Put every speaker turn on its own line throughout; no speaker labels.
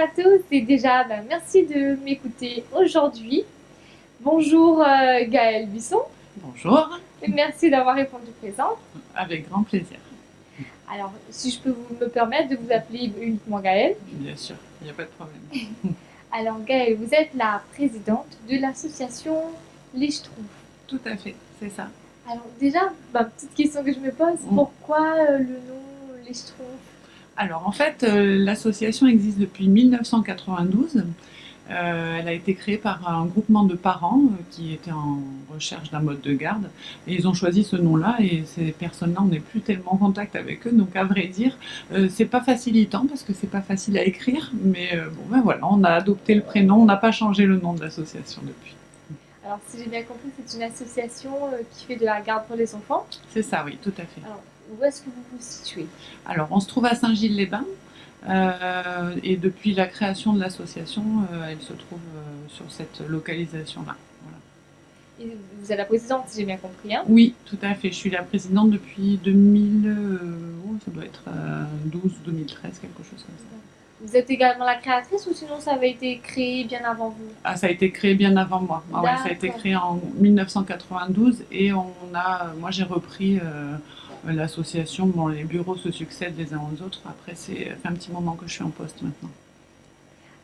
à tous et déjà merci de m'écouter aujourd'hui. Bonjour Gaëlle Bisson
Bonjour,
et merci d'avoir répondu présent.
avec grand plaisir.
Alors si je peux me permettre de vous appeler uniquement Gaëlle.
Bien sûr, il n'y a pas de problème.
Alors Gaëlle, vous êtes la présidente de l'association Les Schtroumpfs.
Tout à fait, c'est ça.
Alors déjà, petite question que je me pose, pourquoi le nom Les Schtroumpfs?
Alors en fait, l'association existe depuis 1992. Elle a été créée par un groupement de parents qui étaient en recherche d'un mode de garde. Et ils ont choisi ce nom-là et ces personnes-là, on n'est plus tellement en contact avec eux. Donc à vrai dire, c'est pas facilitant parce que c'est pas facile à écrire. Mais bon ben voilà, on a adopté le prénom, on n'a pas changé le nom de l'association depuis.
Alors si j'ai bien compris, c'est une association qui fait de la garde pour les enfants.
C'est ça, oui, tout à fait.
Alors où est-ce que vous vous situez?
Alors on se trouve à Saint-Gilles-les-Bains. Et depuis la création de l'association, elle se trouve sur cette localisation-là. Voilà.
Et vous êtes la présidente, si j'ai bien compris. Hein.
Oui, tout à fait. Je suis la présidente depuis 2000, ça doit être 12-2013, quelque chose comme ça.
Vous êtes également la créatrice ou sinon ça avait été créé bien avant vous?
Ah, ça a été créé bien avant moi. Ah, ouais, ça a été créé en 1992 et moi j'ai repris l'association. Bon, les bureaux se succèdent les uns aux autres. Après, ça fait un petit moment que je suis en poste maintenant.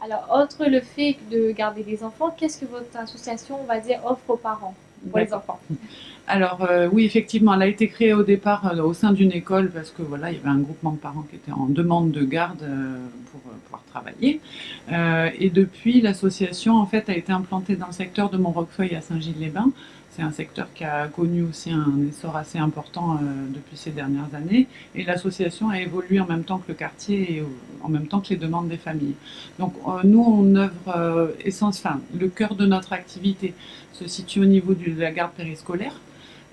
Alors, autre le fait de garder les enfants, qu'est-ce que votre association, on va dire, offre aux parents pour les enfants?
Alors oui, effectivement, elle a été créée au départ au sein d'une école parce que voilà, il y avait un groupement de parents qui était en demande de garde pour pouvoir travailler. Et depuis, l'association en fait a été implantée dans le secteur de Montreuil à Saint-Gilles-les-Bains. C'est un secteur qui a connu aussi un essor assez important depuis ces dernières années. Et l'association a évolué en même temps que le quartier et en même temps que les demandes des familles. Donc nous, on œuvre le cœur de notre activité se situe au niveau de la garde périscolaire.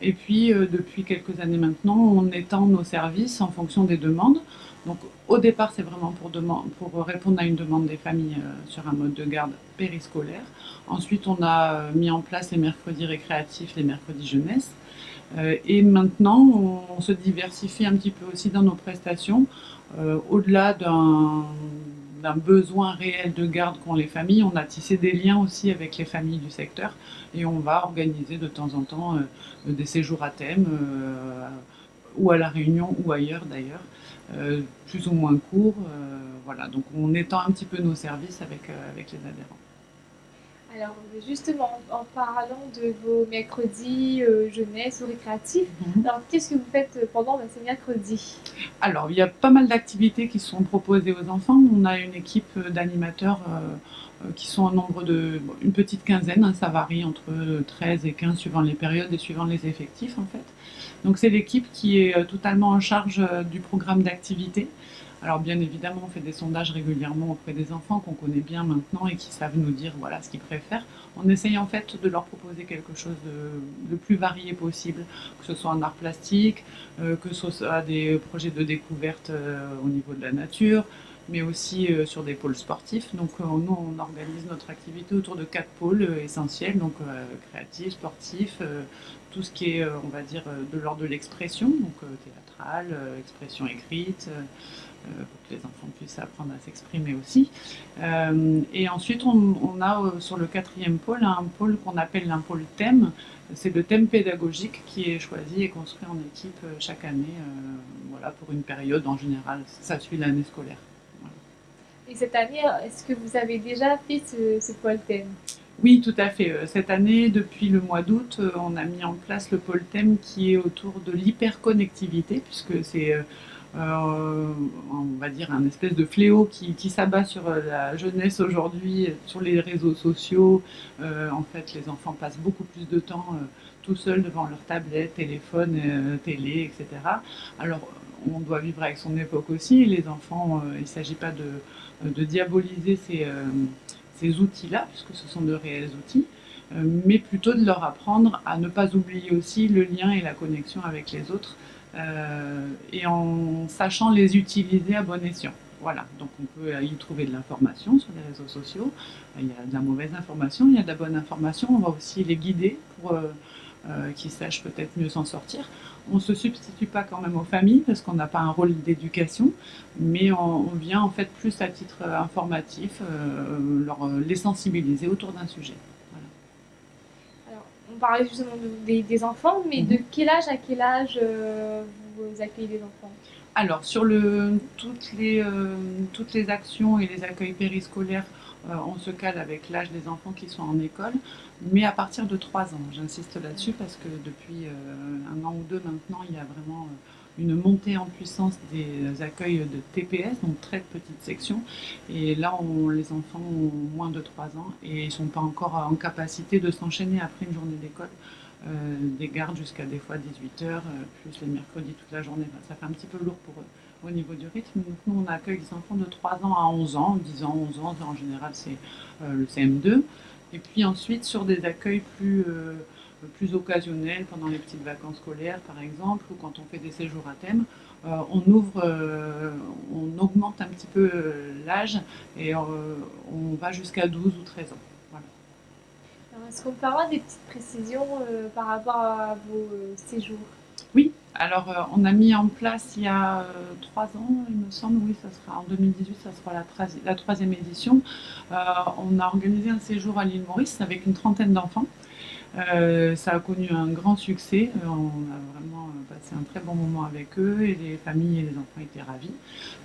Et puis, depuis quelques années maintenant, on étend nos services en fonction des demandes. Donc, au départ, c'est vraiment pour répondre à une demande des familles sur un mode de garde périscolaire. Ensuite, on a mis en place les mercredis récréatifs, les mercredis jeunesse. Et maintenant, on se diversifie un petit peu aussi dans nos prestations. Au-delà d'un besoin réel de garde qu'ont les familles, on a tissé des liens aussi avec les familles du secteur et on va organiser de temps en temps des séjours à thème ou à La Réunion ou ailleurs d'ailleurs, plus ou moins courts. Voilà, donc on étend un petit peu nos services avec les adhérents.
Alors, justement, en parlant de vos mercredis jeunesse ou récréatifs, alors qu'est-ce que vous faites pendant ces mercredis?
Alors, il y a pas mal d'activités qui sont proposées aux enfants. On a une équipe d'animateurs qui sont au nombre une petite quinzaine, hein, ça varie entre 13 et 15 suivant les périodes et suivant les effectifs en fait. Donc c'est l'équipe qui est totalement en charge du programme d'activité. Alors bien évidemment, on fait des sondages régulièrement auprès des enfants qu'on connaît bien maintenant et qui savent nous dire voilà ce qu'ils préfèrent. On essaye en fait de leur proposer quelque chose de le plus varié possible, que ce soit en art plastique, que ce soit des projets de découverte au niveau de la nature, mais aussi sur des pôles sportifs. Donc nous, on organise notre activité autour de 4 pôles essentiels, donc créatifs, sportifs, tout ce qui est, on va dire, de l'ordre de l'expression, donc théâtrale, expression écrite, pour que les enfants puissent apprendre à s'exprimer aussi. Et ensuite, on a sur le 4e pôle un pôle qu'on appelle un pôle thème. C'est le thème pédagogique qui est choisi et construit en équipe chaque année, voilà, pour une période en général. Ça suit l'année scolaire. Voilà.
Et cette année, est-ce que vous avez déjà fait ce pôle thème?
Oui, tout à fait. Cette année, depuis le mois d'août, on a mis en place le pôle thème qui est autour de l'hyperconnectivité, puisque c'est on va dire un espèce de fléau qui s'abat sur la jeunesse aujourd'hui, sur les réseaux sociaux. En fait, les enfants passent beaucoup plus de temps tout seuls devant leur tablette, téléphone, télé, etc. Alors, on doit vivre avec son époque aussi. Les enfants, il ne s'agit pas de diaboliser ces outils-là, puisque ce sont de réels outils, mais plutôt de leur apprendre à ne pas oublier aussi le lien et la connexion avec les autres, et en sachant les utiliser à bon escient. Voilà, donc on peut y trouver de l'information sur les réseaux sociaux. Il y a de la mauvaise information, il y a de la bonne information. On va aussi les guider pour qui sachent peut-être mieux s'en sortir. On ne se substitue pas quand même aux familles parce qu'on n'a pas un rôle d'éducation, mais on vient en fait plus à titre informatif, les sensibiliser autour d'un sujet. Voilà.
Alors, on parlait justement des enfants, mais de quel âge à quel âge vous accueillez les enfants?
Alors, sur toutes les actions et les accueils périscolaires, on se cale avec l'âge des enfants qui sont en école, mais à partir de 3 ans. J'insiste là-dessus parce que depuis un an ou deux maintenant, il y a vraiment une montée en puissance des accueils de TPS, donc très petites sections. Et là, les enfants ont moins de 3 ans et ils ne sont pas encore en capacité de s'enchaîner après une journée d'école. Des gardes jusqu'à des fois 18 heures, plus les mercredis toute la journée. Enfin, ça fait un petit peu lourd pour eux au niveau du rythme. Donc nous, on accueille des enfants de 3 ans à 11 ans, 10 ans, 11 ans, en général c'est le CM2. Et puis ensuite, sur des accueils plus occasionnels, pendant les petites vacances scolaires par exemple, ou quand on fait des séjours à thème, on augmente un petit peu l'âge et on va jusqu'à 12 ou 13 ans. Voilà.
Alors, est-ce qu'on peut avoir des petites précisions par rapport à vos séjours?
Oui, alors on a mis en place il y a 3 ans, il me semble, oui, ça sera en 2018, ça sera la troisième édition. On a organisé un séjour à l'île Maurice avec une trentaine d'enfants. Ça a connu un grand succès. On a vraiment passé un très bon moment avec eux et les familles et les enfants étaient ravis.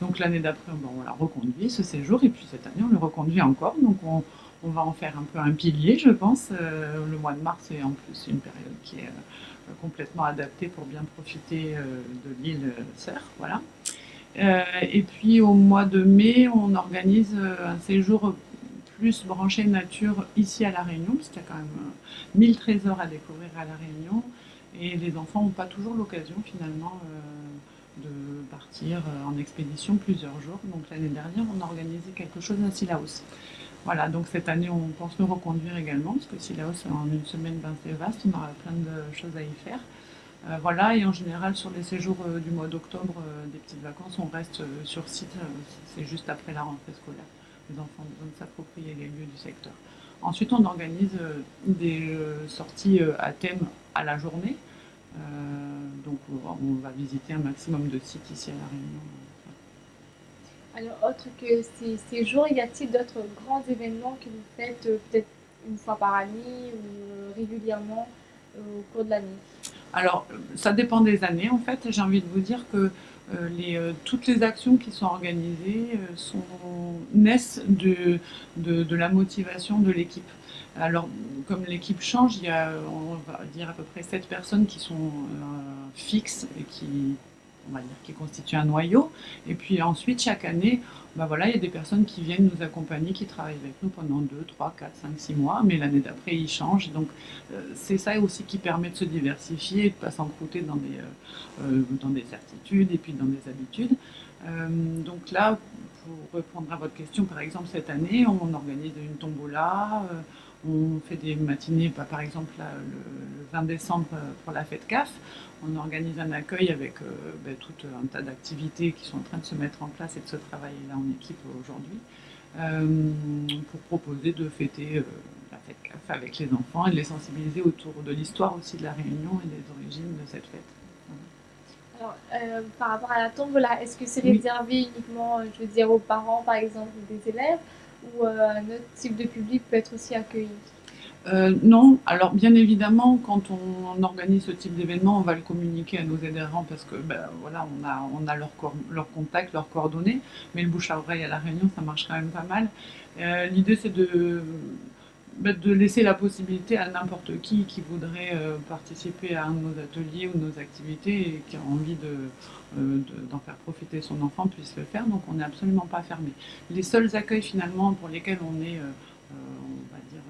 Donc l'année d'après, bon, on l'a reconduit ce séjour et puis cette année on le reconduit encore. Donc on va en faire un peu un pilier, je pense. Le mois de mars est en plus une période qui est complètement adaptée pour bien profiter de l'île Sœur. Voilà. Et puis au mois de mai, on organise un séjour plus branché nature ici à La Réunion, parce qu'il y a quand même 1000 trésors à découvrir à La Réunion. Et les enfants n'ont pas toujours l'occasion finalement de partir en expédition plusieurs jours. Donc l'année dernière, on a organisé quelque chose à Sillaos. Voilà, donc cette année, on pense le reconduire également, parce que Sillaos, en une semaine, ben, c'est vaste, on aura plein de choses à y faire. Voilà, et en général, sur les séjours du mois d'octobre, des petites vacances, on reste sur site, c'est juste après la rentrée scolaire. Les enfants besoin de s'approprier les lieux du secteur. Ensuite, on organise des sorties à thème à la journée. Donc, on va visiter un maximum de sites ici à La Réunion.
Alors, autre que ces jours, y a-t-il d'autres grands événements que vous faites peut-être une fois par année ou régulièrement au cours de l'année?
Alors, ça dépend des années, en fait. J'ai envie de vous dire que toutes les actions qui sont organisées naissent de la motivation de l'équipe. Alors, comme l'équipe change, il y a, on va dire, à peu près 7 personnes qui sont fixes et on va dire, qui constituent un noyau. Et puis ensuite, chaque année, bah voilà, il y a des personnes qui viennent nous accompagner, qui travaillent avec nous pendant 2, 3, 4, 5, 6 mois, mais l'année d'après, ils changent. Donc, c'est ça aussi qui permet de se diversifier et de ne pas s'encrouter dans des certitudes et puis dans des habitudes. Donc là, pour répondre à votre question, par exemple, cette année, on organise une tombola, on fait des matinées, par exemple là, le 20 décembre pour la fête CAF, on organise un accueil avec tout un tas d'activités qui sont en train de se mettre en place et de se travailler là en équipe aujourd'hui, pour proposer de fêter la fête CAF avec les enfants et de les sensibiliser autour de l'histoire aussi de la Réunion et des origines de cette fête.
Alors, par rapport à la tombola, est-ce que c'est
Oui.
réservé uniquement, je veux dire, aux parents, par exemple, des élèves, ou un autre type de public peut être aussi accueilli?
Non, alors bien évidemment, quand on organise ce type d'événement, on va le communiquer à nos adhérents parce que ben, voilà, on a leur contact, leurs coordonnées, mais le bouche à oreille à La Réunion, ça marche quand même pas mal. L'idée, c'est de laisser la possibilité à n'importe qui voudrait participer à un de nos ateliers ou de nos activités et qui a envie d'en faire profiter son enfant puisse le faire, donc on n'est absolument pas fermé. Les seuls accueils finalement pour lesquels on est, on va dire,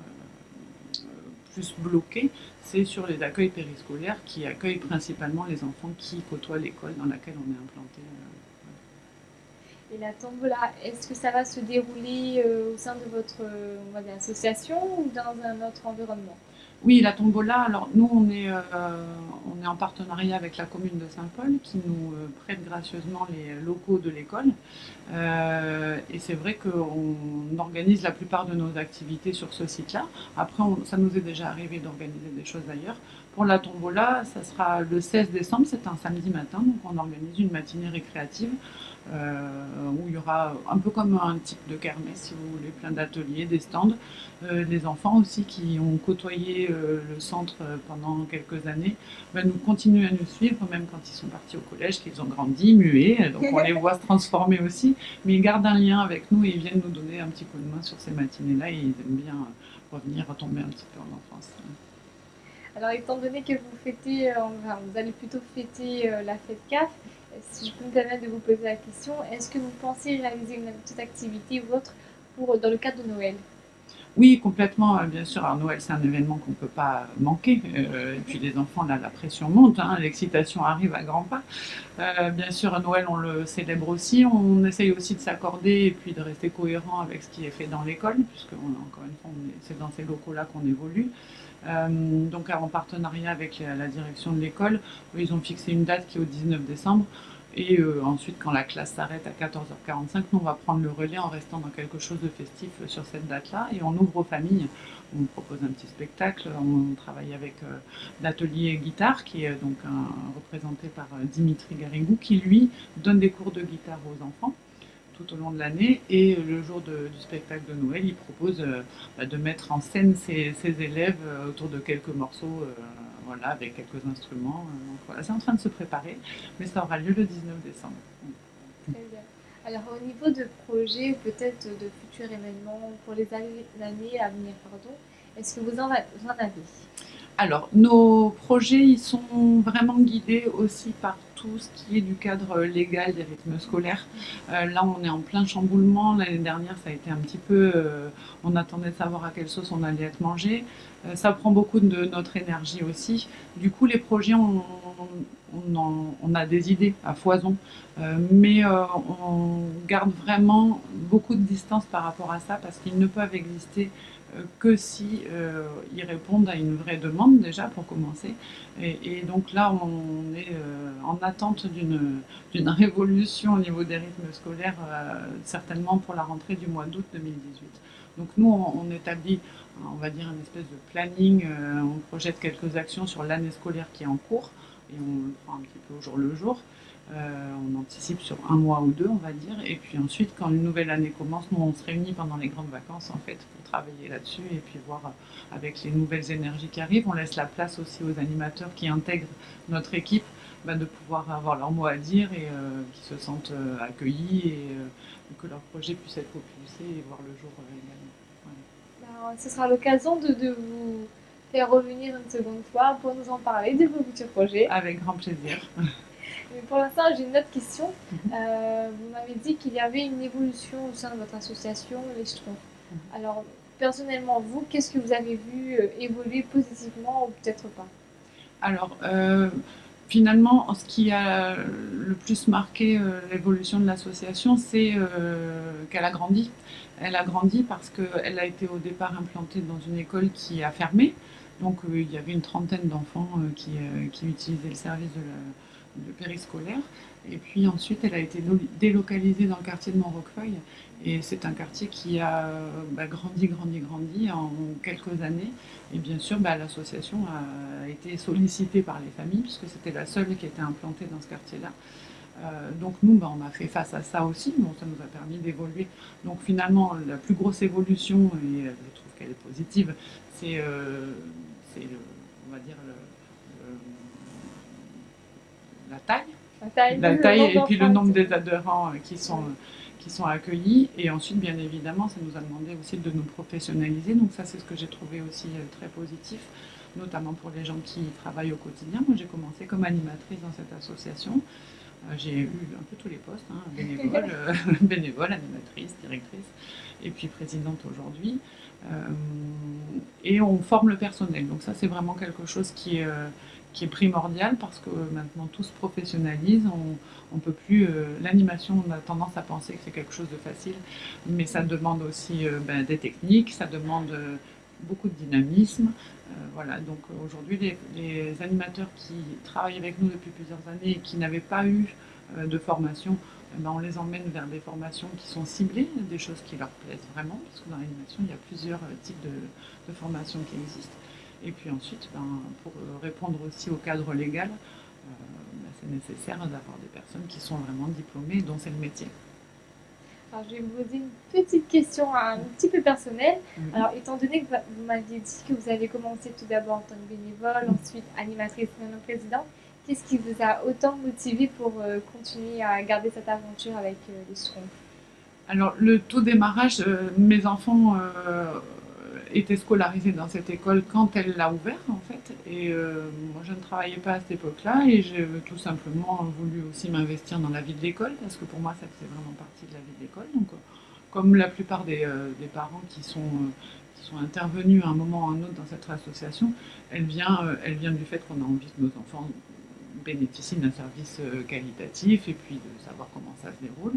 plus bloqué, c'est sur les accueils périscolaires qui accueillent principalement les enfants qui côtoient l'école dans laquelle on est implanté.
Et la tombola, est-ce que ça va se dérouler au sein de votre on va dire, association ou dans un autre environnement?
Oui, la tombola, alors nous on est en partenariat avec la commune de Saint-Paul qui nous prête gracieusement les locaux de l'école. Et c'est vrai qu'on organise la plupart de nos activités sur ce site-là. Après, ça nous est déjà arrivé d'organiser des choses ailleurs. Pour la tombola, ça sera le 16 décembre, c'est un samedi matin, donc on organise une matinée récréative où il y aura un peu comme un type de kermesse, si vous voulez, plein d'ateliers, des stands. Les enfants aussi qui ont côtoyé le centre pendant quelques années nous continuent à nous suivre, même quand ils sont partis au collège, qu'ils ont grandi, muets, donc on les voit se transformer aussi, mais ils gardent un lien avec nous et ils viennent nous donner un petit coup de main sur ces matinées-là et ils aiment bien revenir, retomber un petit peu en enfance.
Alors, étant donné que vous fêtez, enfin, vous allez plutôt fêter la fête CAF, si je peux me permettre de vous poser la question, est-ce que vous pensez réaliser une petite activité ou autre dans le cadre de Noël?
Oui, complètement. Bien sûr, alors Noël, c'est un événement qu'on ne peut pas manquer. Et puis les enfants, là, la pression monte, hein, l'excitation arrive à grands pas. Bien sûr, à Noël, on le célèbre aussi. On essaye aussi de s'accorder et puis de rester cohérent avec ce qui est fait dans l'école, puisque encore une fois, c'est dans ces locaux-là qu'on évolue. Donc, en partenariat avec la direction de l'école, ils ont fixé une date qui est au 19 décembre. Et ensuite, quand la classe s'arrête à 14h45, nous, on va prendre le relais en restant dans quelque chose de festif sur cette date-là. Et on ouvre aux familles. On propose un petit spectacle. On travaille avec l'atelier guitare, qui est donc représenté par Dimitri Garigou, qui, lui, donne des cours de guitare aux enfants tout au long de l'année. Et le jour du spectacle de Noël, il propose de mettre en scène ses élèves autour de quelques morceaux, voilà, avec quelques instruments. Donc voilà, c'est en train de se préparer, mais ça aura lieu le 19 décembre.
Très bien. Alors, au niveau de projets, peut-être de futurs événements pour les années à venir, pardon, est-ce que vous en avez?
Alors, nos projets, ils sont vraiment guidés aussi par tout ce qui est du cadre légal des rythmes scolaires. Là, on est en plein chamboulement. L'année dernière, ça a été un petit peu... on attendait de savoir à quelle sauce on allait être mangé. Ça prend beaucoup de notre énergie aussi. Du coup, les projets, on a des idées à foison. Mais on garde vraiment beaucoup de distance par rapport à ça parce qu'ils ne peuvent exister que si ils répondent à une vraie demande déjà pour commencer. Et donc là, on est en attente d'une révolution au niveau des rythmes scolaires, certainement pour la rentrée du mois d'août 2018. Donc nous, on établit, on va dire, une espèce de planning, on projette quelques actions sur l'année scolaire qui est en cours et on le prend un petit peu au jour le jour. On anticipe sur un mois ou deux, on va dire. Et puis ensuite, quand une nouvelle année commence, nous, on se réunit pendant les grandes vacances, en fait, pour travailler là-dessus et puis voir avec les nouvelles énergies qui arrivent. On laisse la place aussi aux animateurs qui intègrent notre équipe de pouvoir avoir leur mot à dire et qui se sentent accueillis et que leur projet puisse être propulsé et voir le jour également.
Alors, ce sera l'occasion de vous faire revenir une seconde fois pour nous en parler de vos futurs projets.
Avec grand plaisir.
Mais pour l'instant, j'ai une autre question. Vous m'avez dit qu'il y avait une évolution au sein de votre association, les Schtroumpfs. Alors, personnellement, vous, qu'est-ce que vous avez vu évoluer positivement ou peut-être pas?
Alors, finalement, ce qui a le plus marqué l'évolution de l'association, c'est qu'elle a grandi. Elle a grandi parce qu'elle a été au départ implantée dans une école qui a fermé. Donc, il y avait une trentaine d'enfants qui utilisaient le service de périscolaire. Et puis ensuite, elle a été délocalisée dans le quartier de Montroquefeuille. Et c'est un quartier qui a grandi en quelques années. Et bien sûr, l'association a été sollicitée par les familles, puisque c'était la seule qui était implantée dans ce quartier-là. Donc nous, on a fait face à ça aussi. Bon, ça nous a permis d'évoluer. Donc finalement, la plus grosse évolution, et je trouve qu'elle est positive, c'est, on va dire, la taille. La taille et puis le nombre des adhérents qui sont accueillis. Et ensuite, bien évidemment, ça nous a demandé aussi de nous professionnaliser. Donc ça, c'est ce que j'ai trouvé aussi très positif, notamment pour les gens qui travaillent au quotidien. Moi, j'ai commencé comme animatrice dans cette association. J'ai eu un peu tous les postes, hein, bénévole, animatrice, directrice, et puis présidente aujourd'hui. Et on forme le personnel. Donc ça, c'est vraiment quelque chose qui est primordial parce que maintenant tout se professionnalise. On peut plus. L'animation, on a tendance à penser que c'est quelque chose de facile, mais ça demande aussi des techniques, ça demande beaucoup de dynamisme. Voilà. voilà, donc aujourd'hui, les animateurs qui travaillent avec nous depuis plusieurs années et qui n'avaient pas eu de formation, eh ben, on les emmène vers des formations qui sont ciblées, des choses qui leur plaisent vraiment, parce que dans l'animation, il y a plusieurs types de formations qui existent. Et puis ensuite, ben, pour répondre aussi au cadre légal, ben, c'est nécessaire d'avoir des personnes qui sont vraiment diplômées, dont c'est le métier.
Alors, je vais vous poser une petite question un petit peu personnelle.
Oui.
Alors, étant donné que vous m'aviez dit que vous avez commencé tout d'abord en tant que bénévole, ensuite animatrice, maintenant présidente, qu'est-ce qui vous a autant motivé pour continuer à garder cette aventure avec les Schtroumpfs?
Alors, le tout démarrage, mes enfants étaient scolarisés dans cette école quand elle l'a ouvert, en fait. Et moi, je ne travaillais pas à cette époque-là et j'ai tout simplement voulu aussi m'investir dans la vie de l'école parce que pour moi, ça faisait vraiment partie de la vie de l'école. Donc, comme la plupart des parents qui sont intervenus à un moment ou à un autre dans cette association, elle vient du fait qu'on a envie que nos enfants bénéficient d'un service qualitatif et puis de savoir comment ça se déroule.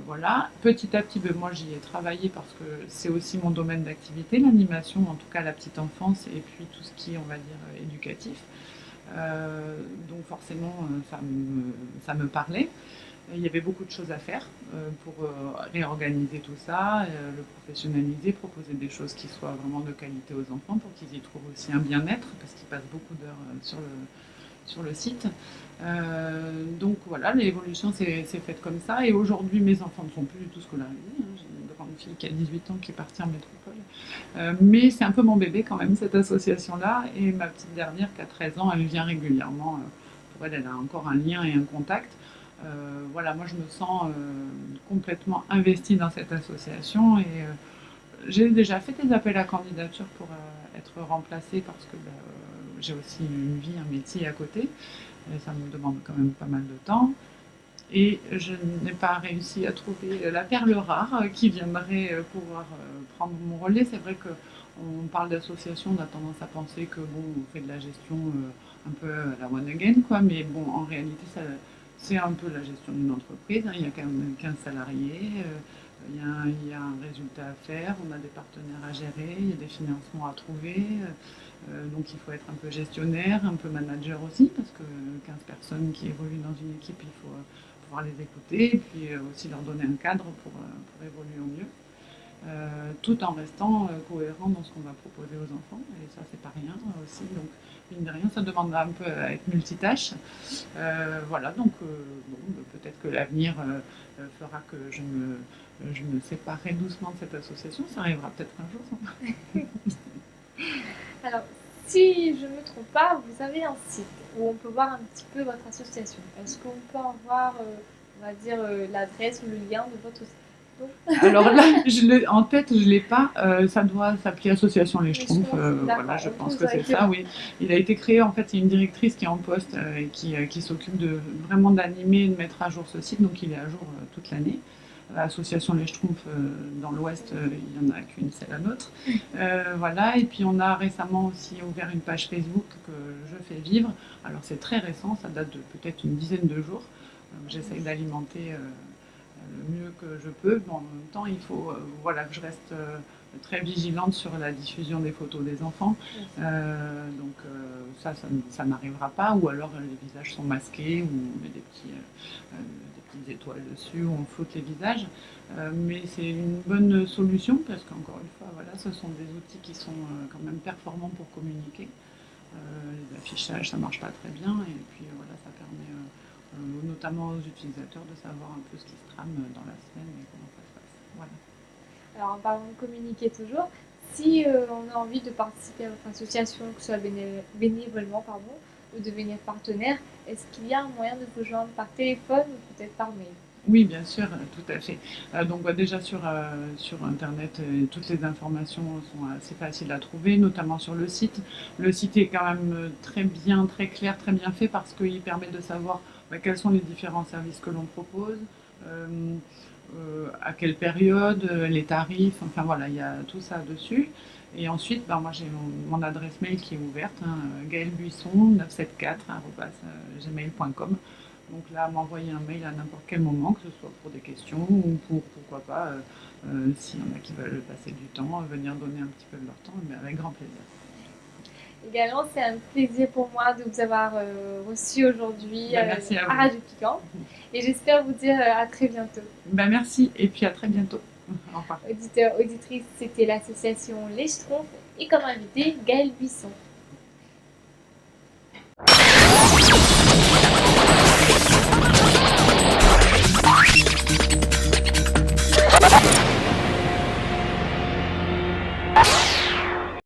Voilà. Petit à petit, ben, moi j'y ai travaillé parce que c'est aussi mon domaine d'activité, l'animation, en tout cas la petite enfance, et puis tout ce qui est, on va dire, éducatif. Donc forcément, ça me parlait. Il y avait beaucoup de choses à faire pour réorganiser tout ça, le professionnaliser, proposer des choses qui soient vraiment de qualité aux enfants pour qu'ils y trouvent aussi un bien-être, parce qu'ils passent beaucoup d'heures sur le site. Donc voilà, l'évolution s'est faite comme ça. Et aujourd'hui, mes enfants ne sont plus du tout scolarisés. J'ai une grande fille qui a 18 ans qui est partie en métropole. Mais c'est un peu mon bébé quand même, cette association-là. Et ma petite dernière qui a 13 ans, elle vient régulièrement. Pour elle, elle a encore un lien et un contact. Voilà, moi je me sens complètement investie dans cette association. Et j'ai déjà fait des appels à candidature pour être remplacée parce que j'ai aussi une vie, un métier à côté. Et ça me demande quand même pas mal de temps. Et je n'ai pas réussi à trouver la perle rare qui viendrait pouvoir prendre mon relais. C'est vrai qu'on parle d'association, on a tendance à penser que bon, on fait de la gestion un peu à la one again, quoi. Mais bon, en réalité, c'est un peu la gestion d'une entreprise. Hein. Il y a quand même 15 salariés, il y a un résultat à faire, on a des partenaires à gérer, il y a des financements à trouver. Donc il faut être un peu gestionnaire, un peu manager aussi, parce que 15 personnes qui évoluent dans une équipe, il faut pouvoir les écouter, et puis aussi leur donner un cadre pour évoluer au mieux, tout en restant cohérent dans ce qu'on va proposer aux enfants, et ça c'est pas rien aussi, donc mine de rien ça demandera un peu à être multitâche. Voilà, donc bon, peut-être que l'avenir fera que je me séparerai doucement de cette association, ça arrivera peut-être un jour.
Alors, si je ne me trompe pas, vous avez un site où on peut voir un petit peu votre association. Est-ce qu'on peut en voir, on va dire, l'adresse ou le lien de votre site?
Alors là, en tête, je ne l'ai pas. Ça doit s'appeler Association Les Schtroumpfs. Voilà, je pense que c'est ça, oui. Il a été créé, en fait, c'est une directrice qui est en poste et qui s'occupe vraiment d'animer et de mettre à jour ce site. Donc il est à jour toute l'année. Association Les Schtroumpfs, dans l'Ouest, il n'y en a qu'une, c'est la nôtre. Voilà, et puis on a récemment aussi ouvert une page Facebook que je fais vivre. Alors c'est très récent, ça date de peut-être une dizaine de jours. J'essaye d'alimenter le mieux que je peux. Mais en même temps, il faut voilà, que je reste très vigilante sur la diffusion des photos des enfants. Donc ça n'arrivera pas. Ou alors les visages sont masqués, ou on met des petites étoiles dessus, ou on floute les visages. Mais c'est une bonne solution parce qu'encore une fois, voilà, ce sont des outils qui sont quand même performants pour communiquer. Les affichages, ça marche pas très bien. Et puis voilà, ça permet notamment aux utilisateurs de savoir un peu ce qui se trame dans la semaine et comment ça se passe. Voilà.
Alors, en parlant de communiquer toujours, si on a envie de participer à votre association, que ce soit bénévolement, pardon, ou devenir partenaire, est-ce qu'il y a un moyen de vous joindre par téléphone ou peut-être par mail?
Oui, bien sûr, tout à fait. Donc déjà sur Internet, toutes les informations sont assez faciles à trouver, notamment sur le site. Le site est quand même très bien, très clair, très bien fait parce qu'il permet de savoir quels sont les différents services que l'on propose, à quelle période, les tarifs, enfin voilà, il y a tout ça dessus. Et ensuite, moi j'ai mon adresse mail qui est ouverte, hein, gaëlbuisson974@gmail.com. Donc là, m'envoyer un mail à n'importe quel moment, que ce soit pour des questions ou pour, pourquoi pas, s'il y en a qui veulent passer du temps, venir donner un petit peu de leur temps, mais avec grand plaisir.
Également, c'est un plaisir pour moi de vous avoir reçu aujourd'hui
Merci à
à
vous.
Radio Piquant. Et j'espère vous dire à très bientôt.
Merci et puis à très bientôt. Au revoir.
Auditeurs, auditrices, c'était l'association Les Schtroumpfs et comme invité, Gaël Buisson.